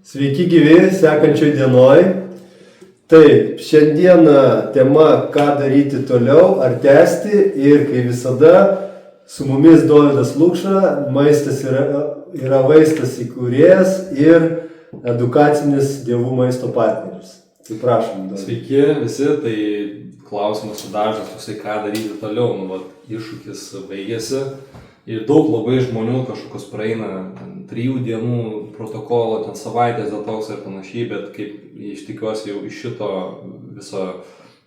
Sveiki gyvi, sekančioj dienoj. Taip, šiandieną tema, ką daryti toliau, ar tęsti, ir kaip visada su mumis Dovydas Lukša, Maistas yra vaistas įkūrėjas ir edukacinis dievų maisto partneris. Tai prašom, Dovydas. Sveiki visi, tai klausimas sudažas, ką daryti toliau, iššūkis baigėsi. Ir daug labai žmonių kažkokios praeina 3 dienų protokolo, savaitės detoksą ir panašiai, bet kaip iš tikiuosi jau iš šito viso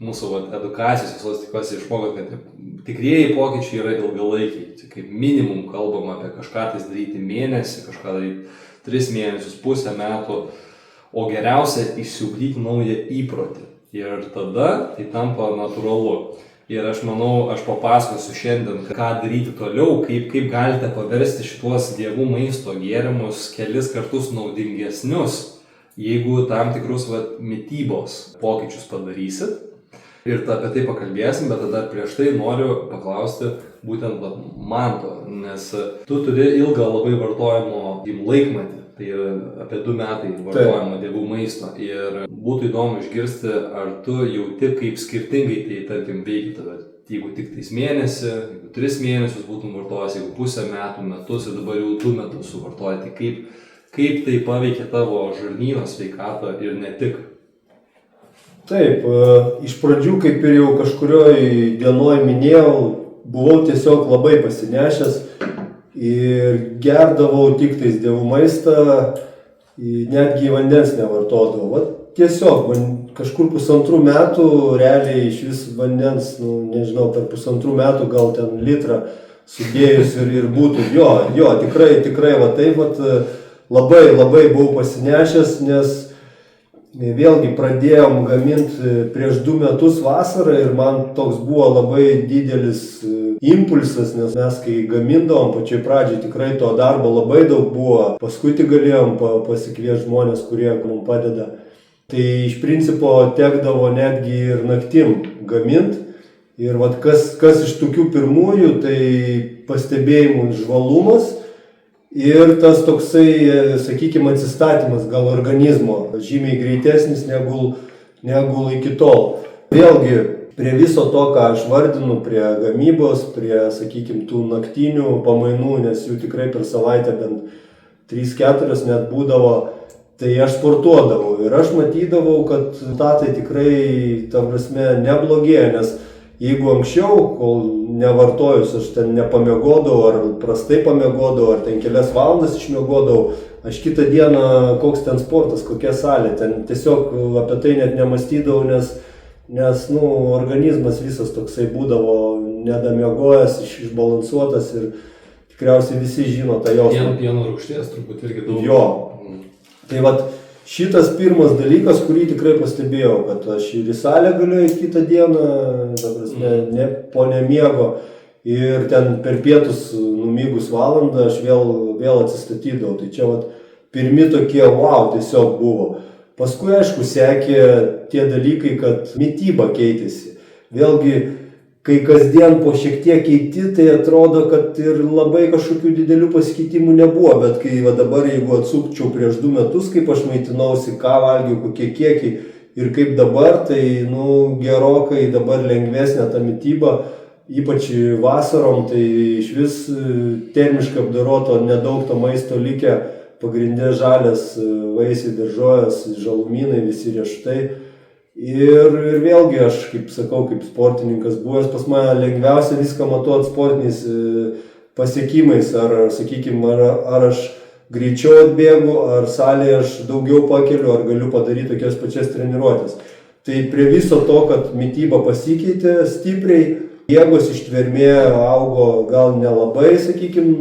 mūsų edukacijos, visos tikiuosi išmoko, kad tikrieji pokyčiai yra ilgalaikiai. Tai kaip minimum kalbam apie kažką tai daryti mėnesį, kažką daryti 3 mėnesius, pusę metų, o geriausia išsiugdyti naują įprotį. Ir tada tai tampa natūralu. Ir aš manau, aš papasakosiu šiandien, ką daryti toliau, kaip galite paversti šituos dievų maisto gėrimus kelis kartus naudingesnius, jeigu tam tikrus mitybos pokyčius padarysit. Ir apie tai pakalbėsim, bet tada prieš tai noriu paklausti būtent Manto, nes tu turi ilgą labai vartojimo laikmatį. Tai yra apie 2 metai vartojimo dievų maisto. Ir būtų įdomu išgirsti, ar tu jauti, kaip skirtingai tai, tarkim, veikia tave. Jeigu tik tais mėnesį, jeigu 3 mėnesius būtum vartojęs, jeigu pusę metų, metus ir dabar jau 2 metus suvartoji, tai kaip tai paveikia tavo žarnyno sveikatą ir ne tik? Taip, iš pradžių, kaip ir jau kažkurioj dienoj minėjau, buvau tiesiog labai pasinešęs. Ir gerdavau tik tais dievų maistą, netgi vandens nevartodavau. Tiesiog, kažkur 1,5 metų, realiai iš vis vandens, nežinau, per 1,5 metų gal ten litrą sudėjus ir būtų. Jo, tikrai, taip, labai buvau pasinešęs, nes vėlgi pradėjom gaminti prieš 2 metus vasarą ir man toks buvo labai didelis impulsas, nes mes kai gamindavom pačioj pradžiai tikrai to darbo labai daug buvo, paskui tik galėjom pasikviesti žmonės, kurie mums padeda. Tai iš principo tekdavo netgi ir naktim gaminti. Ir kas iš tokių pirmųjų, tai pastebėjimų žvalumas ir tas toksai, sakykime, atsistatymas gal organizmo, žymiai greitesnis negu iki tol. Vėlgi, prie viso to, ką aš vardinu, prie gamybos, prie, sakykime, tų naktinių pamainų, nes jų tikrai per savaitę bent 3-4 net būdavo, tai aš sportuodavau. Ir aš matydavau, kad rezultatai tikrai, ta prasme, neblogėja, nes jeigu anksčiau, kol nevartojus, aš ten nepamiegodavau, ar prastai pamiegodavau, ar ten kelias valandas išmiegodavau, aš kitą dieną, koks ten sportas, kokia salė, ten tiesiog apie tai net nemastydavau, nes organizmas visas toksai būdavo nedamiegojęs, išbalansuotas ir tikriausiai visi žino tą jausmą. Pieno rūgšties turbūt irgi daug. Jo. Tai šitas pirmas dalykas, kurį tikrai pastebėjau, kad aš ir į salę galiu į kitą dieną, ta prasme, po nemiego, ir ten per pietus numygus valandą aš vėl atsistatydavau. Tai čia pirmi tokie wow tiesiog buvo. Paskui, aišku, sekė tie dalykai, kad mityba keitėsi. Vėlgi, kai kasdien po šiek tiek keiti, tai atrodo, kad ir labai kažkokių didelių pasikeitimų nebuvo. Bet kai dabar, jeigu atsukčiau prieš 2 metus, kaip aš maitinausi, ką valgiau, kokie kiekiai ir kaip dabar, tai gerokai dabar lengvesnė ta mityba, ypač vasarom, tai iš vis termiškai apdoroto nedaug to maisto likę. Pagrindė žalias vaisiai, daržovės, žalumynai, visi riešutai. Ir vėlgi aš, kaip sakau, kaip sportininkas buvęs, pas mane lengviausia viską matuoti sportiniais pasiekimais. Ar, sakykime, ar aš greičiau atbėgu, ar salėje aš daugiau pakeliu, ar galiu padaryti tokias pačias treniruotės. Tai prie viso to, kad mityba pasikeitė stipriai, jėgos ištvermė augo gal nelabai, sakykime,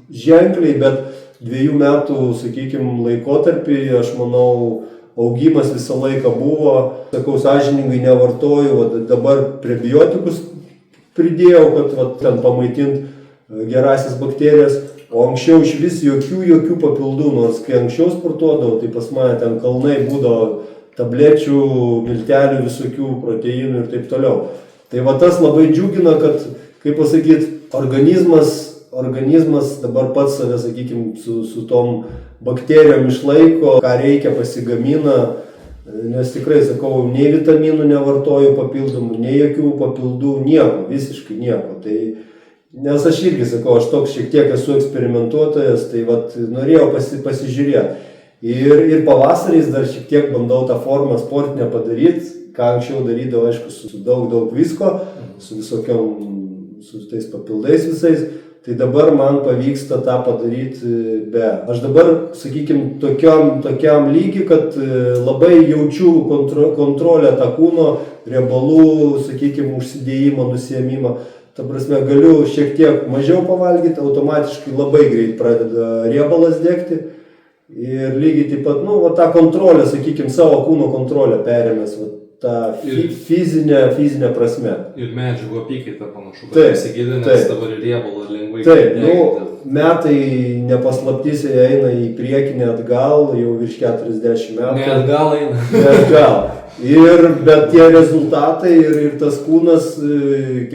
ženkliai, bet 2 metų, sakykime, laikotarpį, aš manau, augimas visą laiką buvo. Sakau, sąžiningai nevartoju, dabar prebiotikus pridėjau, kad ten pamaitinti gerasias bakterijas, o anksčiau iš vis jokių papildų, nors kai anksčiau sportuodavau, tai pas mane ten kalnai būdavo tablečių, miltelių, visokių proteinų ir taip toliau. Tai tas labai džiugina, kad, kaip pasakyti, organizmas organizmas dabar pats save, sakykime, su tom bakterijom išlaiko, ką reikia pasigamina, nes tikrai, sakau, nei vitaminų nevartoju papildomų, nei jokių papildų, nieko, visiškai nieko. Tai, nes aš irgi sakau, aš toks šiek tiek esu eksperimentuotojas, tai vat, norėjau pasižiūrėti. Ir pavasariais dar šiek tiek bandau tą formą sportinę padaryti, ką anksčiau darydavau, aišku, su daug visko, su visokiom, su tais papildais visais. Tai dabar man pavyksta tą padaryti be. Aš dabar, sakykime, tokiam lygiai, kad labai jaučiu kontrolę tą kūno, riebalų, sakykime, užsidėjimą, nusiėmimą. Ta prasme, galiu šiek tiek mažiau pavalgyti, automatiškai labai greit pradeda riebalas degti. Ir lygiai taip pat, nu, va, tą kontrolę, sakykime, savo kūno kontrolę perėmės, va, tą fizinę prasme. Ir medžiagų apykaita panašu, kad įsigilinęs dabar ir riebalą lengvai. Taip, nu, metai nepaslaptys eina į priekinę atgal, jau virš 40 metų. Ne atgal eina. Ne atgal. Bet tie rezultatai ir tas kūnas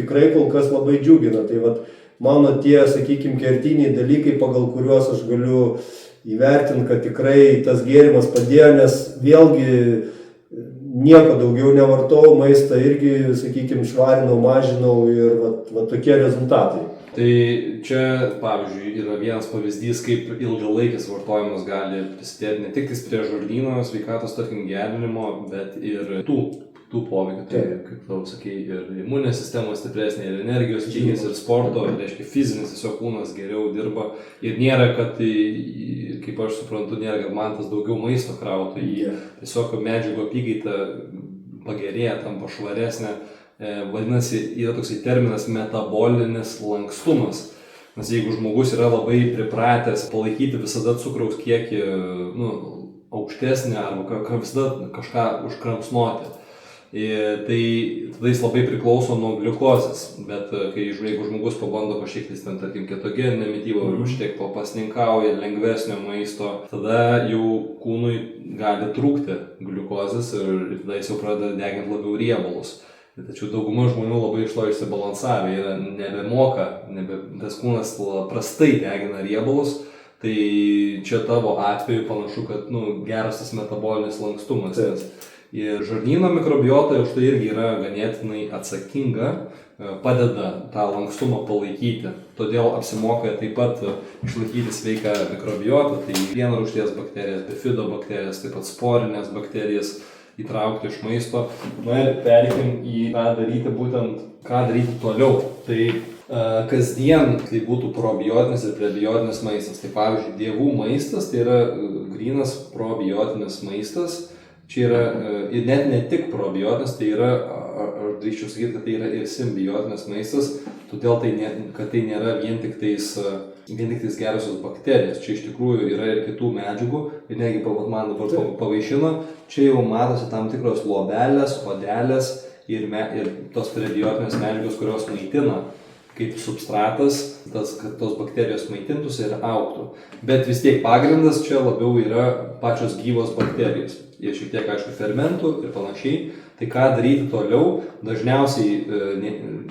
tikrai kol kas labai džiugina. Tai vat, mano tie, sakykime, kertiniai dalykai, pagal kuriuos aš galiu įvertinti, kad tikrai tas gėrimas padėjo, nes vėlgi nieko daugiau nevartojau, maistą irgi, sakykime, švarinau, mažinau ir va tokie rezultatai. Tai čia, pavyzdžiui, yra vienas pavyzdys, kaip ilgalaikis vartojimas gali prisidėti ne tik prie žarnyno sveikatos, tarkim, gerinimo, bet ir tų poveikių. Tai, kaip tau sakei, ir imuninė sistema stipresnė, ir energijos lygis, ir sporto, ir, reiškia, fizinis tiesiog kūnas geriau dirba. Ir nėra, kad, kaip aš suprantu, nėra, kad man tas daugiau maisto krautų, tiesiog medžiagų apykaita pagerėja, tampa švaresnė. Vadinasi, yra toksai terminas metabolinis lankstumas. Nes jeigu žmogus yra labai pripratęs palaikyti visada cukraus kiekį aukštesnį arba visada kažką užkramsnoti, tai tada jis labai priklauso nuo gliukozės. Bet jeigu žmogus pabando kažkiek, tarkim, ketogeninę mitybą, šiek tiek pasninkauja lengvesnio maisto, tada jau kūnui gali trūkti gliukozės ir tada jis jau pradeda deginti labiau riebalus. Tačiau dauguma žmonių labai iš to išsibalansavę, jie nebemoka, tas kūnas prastai degina riebalus, tai čia tavo atveju panašu, kad geras tas metabolinis lankstumas. Ir žarnyno mikrobiota už tai irgi yra ganėtinai atsakinga, padeda tą lankstumą palaikyti. Todėl apsimoka taip pat išlaikyti sveiką mikrobiotą, tai vienarūgštės bakterijas, bifidobakterijas, taip pat sporinės bakterijas įtraukti iš maisto. Na ir pereikim į ką daryti toliau. Tai kasdien tai būtų probiotinis ir prebiotinis maistas. Tai pavyzdžiui, dievų maistas tai yra grynas probiotinis maistas. Čia yra ir net ne tik probiotinis, tai yra, aš drįsčiau sakyti, kad tai yra ir simbiotinis maistas, todėl kad tai nėra vien tik tais gerosios bakterijos. Čia iš tikrųjų yra ir kitų medžiagų, ir negi man dabar pavaišino, čia jau matosi tam tikros luobelės, odelės ir tos prebiotinės medžiagos, kurios maitina kaip substratas, kad tos bakterijos maitintųsi ir augtų. Bet vis tiek pagrindas čia labiau yra pačios gyvos bakterijos. Ir šiek tiek, aišku, fermentų ir panašiai. Tai ką daryti toliau? Dažniausiai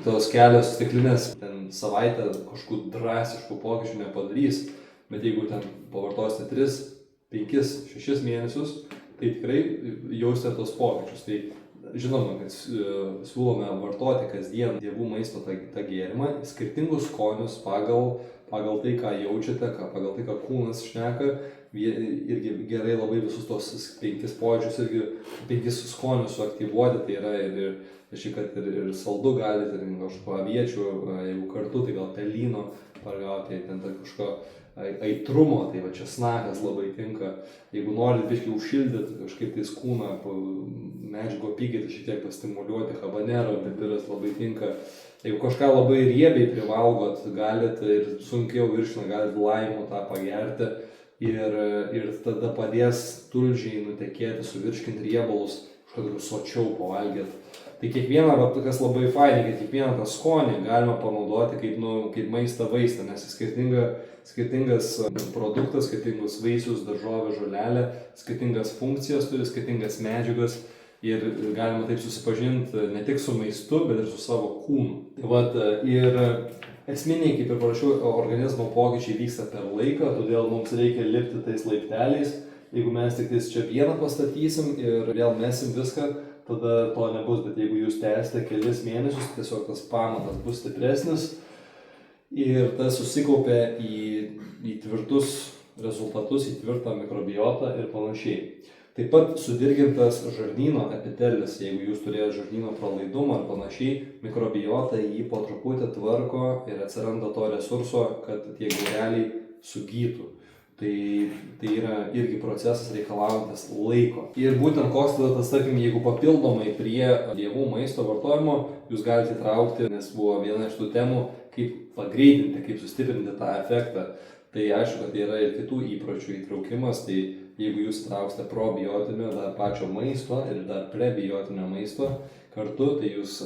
tos kelios stiklinės savaitę kažkokių drastiškų pokyčių nepadarys. Bet jeigu ten pavartosite 3, 5, 6 mėnesius, tai tikrai jausite tos pokyčius. Tai žinoma, kad siūlome vartoti kasdien dievų maisto tą gėrimą, skirtingus skonius pagal tai, ką jaučiate, pagal tai, ką kūnas šneka. Irgi gerai labai visus tos 5 pojūčius irgi 5 skonius suaktyvuoti, tai yra ir saldu galite, ir kažko aviečių, jeigu kartu, tai gal pelyno pargauti, ten kažko aitrumo, tai va česnakas labai tinka. Jeigu norit biškį užšildyti kažkaip tais kūną, medžiagų apykaitą šiek tiek pastimuliuoti, habanero pipiras labai tinka. Jeigu kažką labai riebiai privalgot, galite ir sunkiau virškina, galite laimų tą pagerti. Ir tada padės tulžiai nutekėti, suvirškinti riebalus, kažkokį sočiau pavalgyti. Tai kiekvieną, kas labai fainai, kad kiekvieną tą skonį galima panaudoti kaip maistą vaistą, nes skirtingas produktas, skirtingus vaisius, daržovę, žolelę, skirtingas funkcijas turi, skirtingas medžiagas ir galima taip susipažinti ne tik su maistu, bet ir su savo kūnu. Ir esminiai, kaip ir parašiau, organizmo pokyčiai vyksta per laiką, todėl mums reikia lipti tais laipteliais. Jeigu mes tik čia vieną pastatysim ir vėl mesim viską, tada to nebus, bet jeigu jūs tęsite kelis mėnesius, tiesiog tas pamatas bus stipresnis ir tas susikaupia į tvirtus rezultatus, į tvirtą mikrobiotą ir panašiai. Taip pat sudirgintas žarnyno epitelis, jeigu jūs turėjote žarnyno pralaidumą ar panašiai, mikrobiota jį po truputį tvarko ir atsiranda to resurso, kad tie gaureliai sugytų. Tai yra irgi procesas reikalaujantis laiko. Ir būtent koks tada tas, tarkim, jeigu papildomai prie dievų maisto vartojimo, jūs galite įtraukti, nes buvo viena iš tų temų, kaip pagreitinti, kaip sustiprinti tą efektą. Tai aišku, kad yra ir kitų įpročių įtraukimas, tai jeigu jūs įtrauksite probiotinio dar pačio maisto ir dar prebiotinio maisto kartu, tai jūs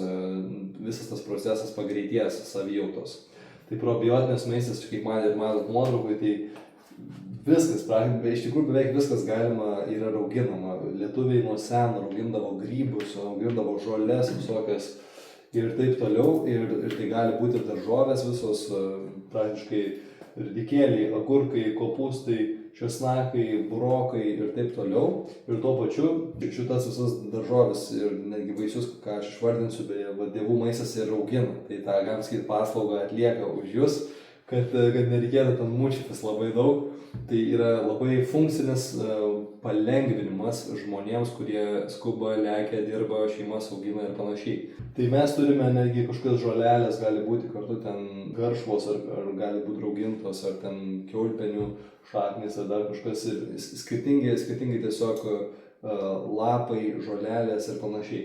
visas tas procesas pagreitės savijautos. Tai probiotinis maistas, kaip matot nuotraukai, tai viskas, iš tikrųjų beveik viskas galima yra rauginama. Lietuviai nuo seno raugindavo grybus, raugindavo žoles visokias ir taip toliau. Ir tai gali būti ir daržovės visos, praktiškai ridikėliai, agurkai, kopūstai, česnakai, burokai ir taip toliau. Ir tuo pačiu šitas visas daržovės ir netgi vaisius, ką aš išvardinsiu, beje, dievų maistas ir raugina. Tai tą, galim sakyti, paslaugą atlieka už jūs, kad nereikėtų ten mučytis labai daug. Tai yra labai funkcinis palengvinimas žmonėms, kurie skuba, lekia, dirba, šeimas augina ir panašiai. Tai mes turime netgi kažkokios žolelės, gali būti kartu ten garšvos, ar gali būti raugintos, ar ten kiaulpienių šaknis, ar dar kažkas ir skirtingi tiesiog lapai, žolelės ir panašiai.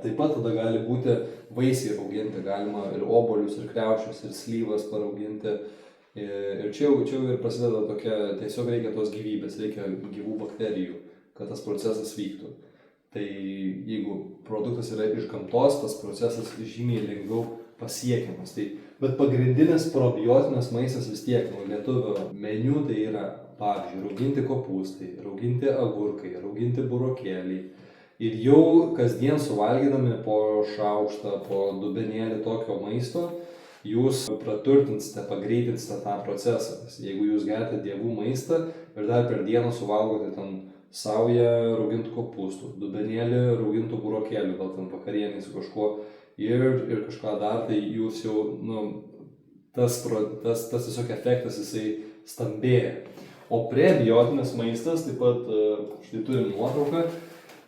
Taip pat tada gali būti vaisiai rauginti, galima ir obuolius, ir kriaušes, ir slyvas parauginti. Ir čia jau ir prasideda tokia, tiesiog reikia tos gyvybės, reikia gyvų bakterijų, kad tas procesas vyktų. Tai jeigu produktas yra iš gamtos, tas procesas žymiai lengviau pasiekiamas. Bet pagrindinis probiotinis maistas vis tiek nuo lietuvio meniu tai yra, pavyzdžiui, rauginti kopūstai, rauginti agurkai, rauginti burokėliai. Ir jau kasdien suvalgydami po šaukštą, po dubenėlį tokio maisto, jūs praturtinsite, pagreitinsite tą procesą. Jeigu jūs gerite dievų maistą ir dar per dieną suvalgote ten saują raugintų kopūstų, dubenėlį raugintų burokėlių, gal ten vakarienį su kažkuo ir kažką dar, tai jūs jau, tas tiesiog efektas jisai stambėja. O prebiotinis maistas, taip pat, štai turim nuotrauką,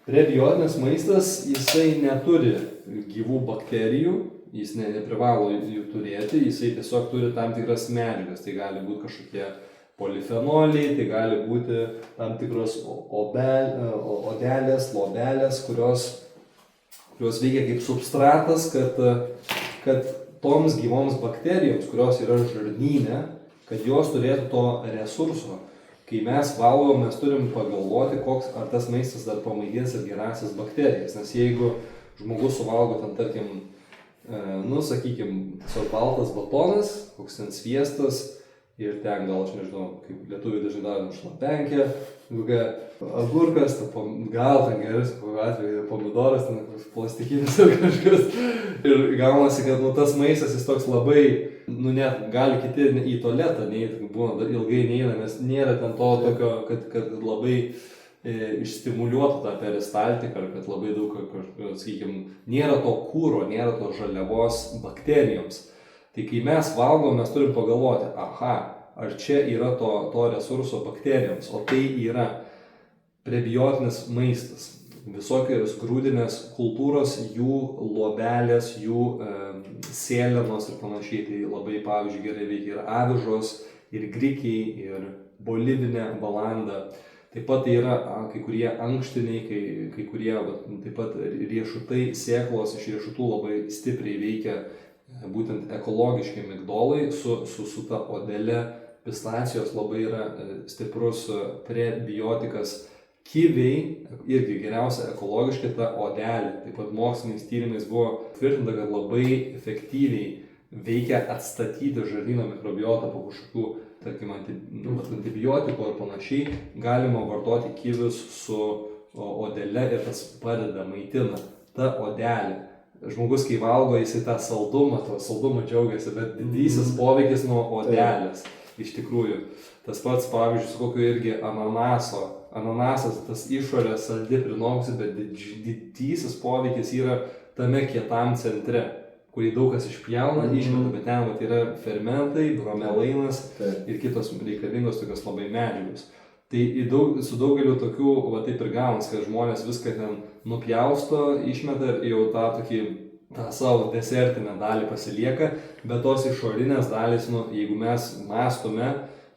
prebiotinis maistas, jisai neturi gyvų bakterijų, jis neprivalo jų turėti, jisai tiesiog turi tam tikras medžiagas, tai gali būti kažkokie polifenoliai, tai gali būti tam tikros odelės, lobelės, kurios veikia kaip substratas, kad toms gyvoms bakterijoms, kurios yra žarnyne, kad jos turėtų to resurso. Kai mes valgom, mes turim pagalvoti, ar tas maistas dar pamaitins ir gerąsias bakterijas, nes jeigu žmogus suvalgo ten, tarkim, sakykime, tiesiog baltas batonas, koks ten sviestas ir ten gal, aš nežinau, kaip lietuviai dažnai daro šlapenkę, kokia agurkas, gal ten geras, kokiu atveju pomidoras, ten plastikinis ar kažkas. Ir gaunasi, kad tas maistas jis toks labai, net gali kiti į tualetą neįti, būna ilgai neįna, nes nėra ten to tokio, kad labai išstimuliuotų tą peristaltiką, kad labai daug, sakykime, nėra to kūro, nėra to žaliavos bakterijoms. Tai kai mes valgom, mes turim pagalvoti, ar čia yra to resurso bakterijoms, o tai yra prebiotinis maistas. Visokios grūdinės kultūros, jų lobelės, jų sėlenos ir panašiai, tai labai, pavyzdžiui, gerai veikia ir avižos, ir grikiai, ir bolivinė balanda. Taip pat tai yra kai kurie ankštiniai, kai kurie taip pat riešutai, sėklos iš riešutų labai stipriai veikia būtent ekologiški migdolai su ta odele. Pistacijos labai yra stiprus prebiotikas. Kiviai irgi geriausia ekologiškai ta odelė. Taip pat moksliniais tyrimais buvo tvirtinta, kad labai efektyviai veikia atstatyti žarnyno mikrobiotą po kažkokių, tarkim, antibiotikų ar panašiai. Galima vartoti kivius su odele ir tas padeda, maitina. Ta odelė žmogus, kai valgo, jisai tą saldumą, to saldumo džiaugiasi, bet didysis poveikis nuo odelės, iš tikrųjų. Tas pats, pavyzdžiui, su kokiu irgi ananaso. Ananasas, tas išorės saldi prinokusi, bet didysis poveikis yra tame kietam centre, kurį daug kas išpjauna, išmeta, bet ten vat, yra fermentai, bromelainas ir kitos reikalingos tokios labai medžiagos. Tai su daugeliu tokių, va taip ir gaunasi, kad žmonės viską ten nupjausto, išmeta ir jau tą savo desertinę dalį pasilieka, bet tos išorinės dalys, jeigu mes mąstome,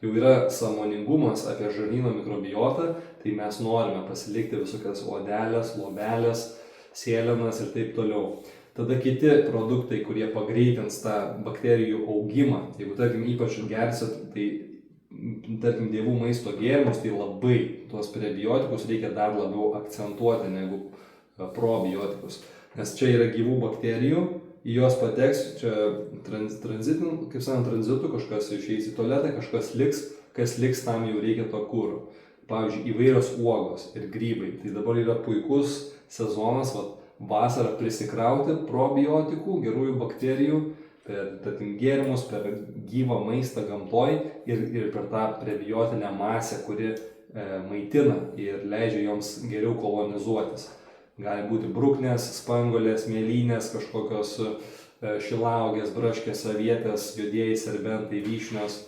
jau yra sąmoningumas apie žarnyno mikrobiotą, tai mes norime pasilikti visokias odelės, lobelės, sėlenas ir taip toliau. Tada kiti produktai, kurie pagreitins tą bakterijų augimą, jeigu tarkim ypač gersit, tai tarkim dievų maisto gėrimus, tai labai tuos prebiotikus reikia dar labiau akcentuoti negu probiotikus. Nes čia yra gyvų bakterijų, į jos pateks, čia tranzitu, kažkas išeis į tualetą, kažkas liks, kas liks tam jau reikia to kuro. Pavyzdžiui, įvairios uogos ir grybai. Tai dabar yra puikus sezonas, vasarą prisikrauti probiotikų, gerųjų bakterijų, per gėrimus, per gyvą maistą gamtoj ir per tą prebiotinę masę, kuri maitina ir leidžia joms geriau kolonizuotis. Gali būti bruknės, spanguolės, mėlynės, kažkokios šilauogės, braškės, avietės, juodieji serbentai, vyšnios.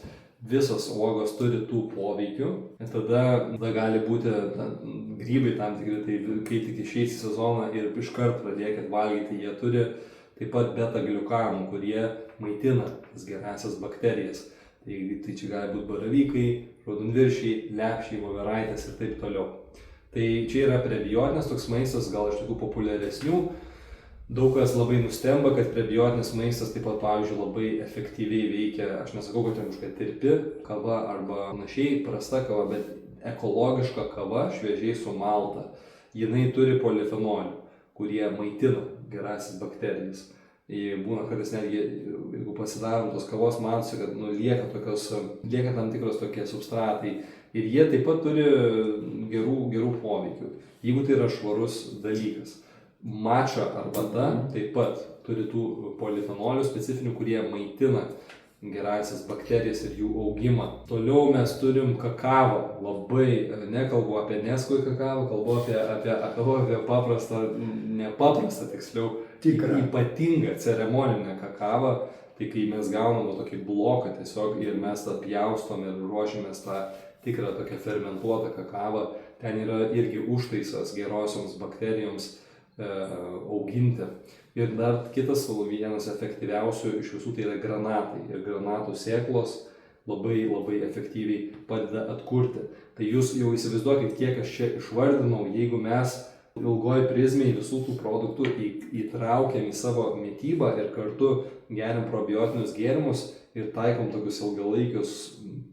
Visos uogos turi tų poveikių. Ir tada gali būti grybai tam tikri, tai kai tik išeis į sezoną ir iškart pradėkit valgyti, jie turi taip pat beta-gliukanų, kurie maitina tas gerąsias bakterijas. Tai čia gali būti baravykai, raudonviršiai, lepšiai, voveraitės ir taip toliau. Tai čia yra prebiotinis toks maistas, gal iš tokių populiaresnių. Daug kas labai nustemba, kad prebiotinis maistas taip pat, pavyzdžiui, labai efektyviai veikia. Aš nesakau, kad ten kažkokia tirpi kava arba panašiai, prasta kava, bet ekologiška kava, šviežiai sumalta. Jinai turi polifenolių, kurie maitina gerąsias bakterijas. Būna kartais netgi, jeigu pasidarom tos kavos, matosi, kad lieka tam tikros tokie substratai. Ir jie taip pat turi gerų poveikių, jeigu tai yra švarus dalykas. Mača arbata taip pat turi tų polifenolių specifinių, kurie maitina gerąsias bakterijas ir jų augimą. Toliau mes turim kakavą. Labai nekalbu apie Nesquik kakavą, kalbu apie paprastą, nepaprastą tiksliau, ypatingą ceremoninę kakavą. Tai kai mes gaunam tokį bloką tiesiog ir mes tą pjaustom ir ruošiamės tą tikrą tokią fermentuotą kakavą, ten yra irgi užtaisas gerosioms bakterijoms auginti. Ir dar kitas vienas efektyviausių iš visų tai yra granatai. Ir granatų sėklos labai efektyviai padeda atkurti. Tai jūs jau įsivaizduokit, kiek aš čia išvardinau, jeigu mes ilgoj prizmėj visų tų produktų įtraukiam į savo mitybą ir kartu geriam probiotinius gėrimus ir taikom tokius ilgalaikius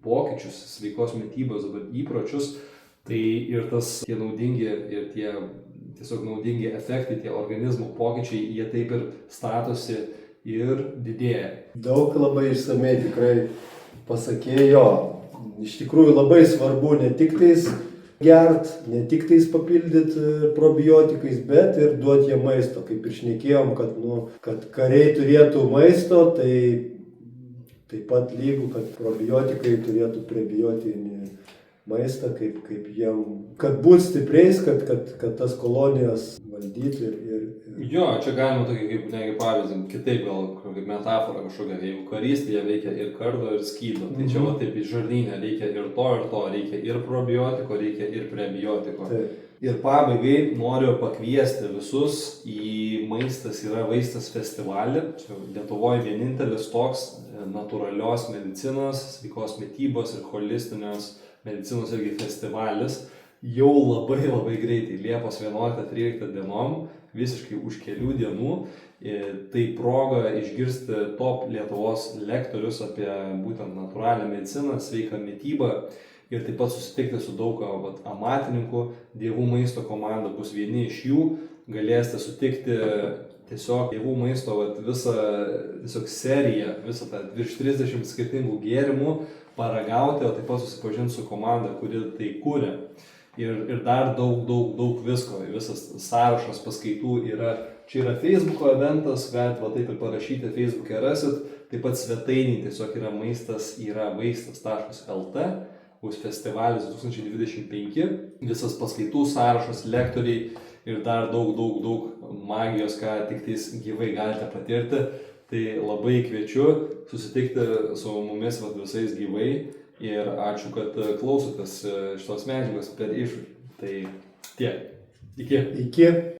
pokyčius, sveikos mitybos įpročius, tai ir tie naudingi ir tie tiesiog naudingi efektai, tie organizmų pokyčiai, jie taip ir statosi ir didėja. Daug labai išsamei tikrai pasakėjo. Iš tikrųjų labai svarbu ne tik tais gert, ne tik tais papildyti probiotikais, bet ir duoti jiem maisto. Kaip ir šnekėjom, kad kariai turėtų maisto, tai taip pat lygu, kad probiotikai turėtų prebiotinį maistą, kaip jiem, kad būt stipriais, kad tas kolonijas valdyti ir... Jo, čia galima tokį kaip pavyzdį, kitaip gal kaip metafora kažkokia, jeigu karys, tai jie veikia ir kardo, ir skydo. Tai čia taip į žarnyne reikia ir to, reikia ir probiotiko, reikia ir prebiotiko. Taip. Ir pabaigai noriu pakviesti visus į Maistas yra vaistas festivalį. Čia Lietuvoje vienintelis toks natūralios medicinos, sveikos mitybos ir holistinės medicinos irgi festivalis. Jau labai greitai, Liepos 11-13 dienom, visiškai už kelių dienų. Tai proga išgirsti top Lietuvos lektorius apie būtent natūralią mediciną, sveiką mitybą. Ir taip pat susitikti su daug amatininkų, Dievų maisto komanda bus vieni iš jų, galėsite sutikti tiesiog Dievų maisto visą tiesiog seriją, visą tą virš 30 skirtingų gėrimų paragauti, o taip pat susipažinti su komanda, kuri tai kūrė. Ir dar daug visko, visas sąrašas paskaitų yra Čia yra Facebook'o eventas, galite va taip ir parašyti, Facebook'e rasit. Taip pat svetainį tiesiog yra maistas yra vaistas.lt, bus festivalis 2025, visas paskaitų sąrašas, lektoriai ir dar daug magijos, ką tik tais gyvai galite patirti. Tai labai kviečiu susitikti su mumis visais gyvai ir ačiū, kad klausotės šitos medžiagos per iššūkį. Tai tiek. Iki. Iki.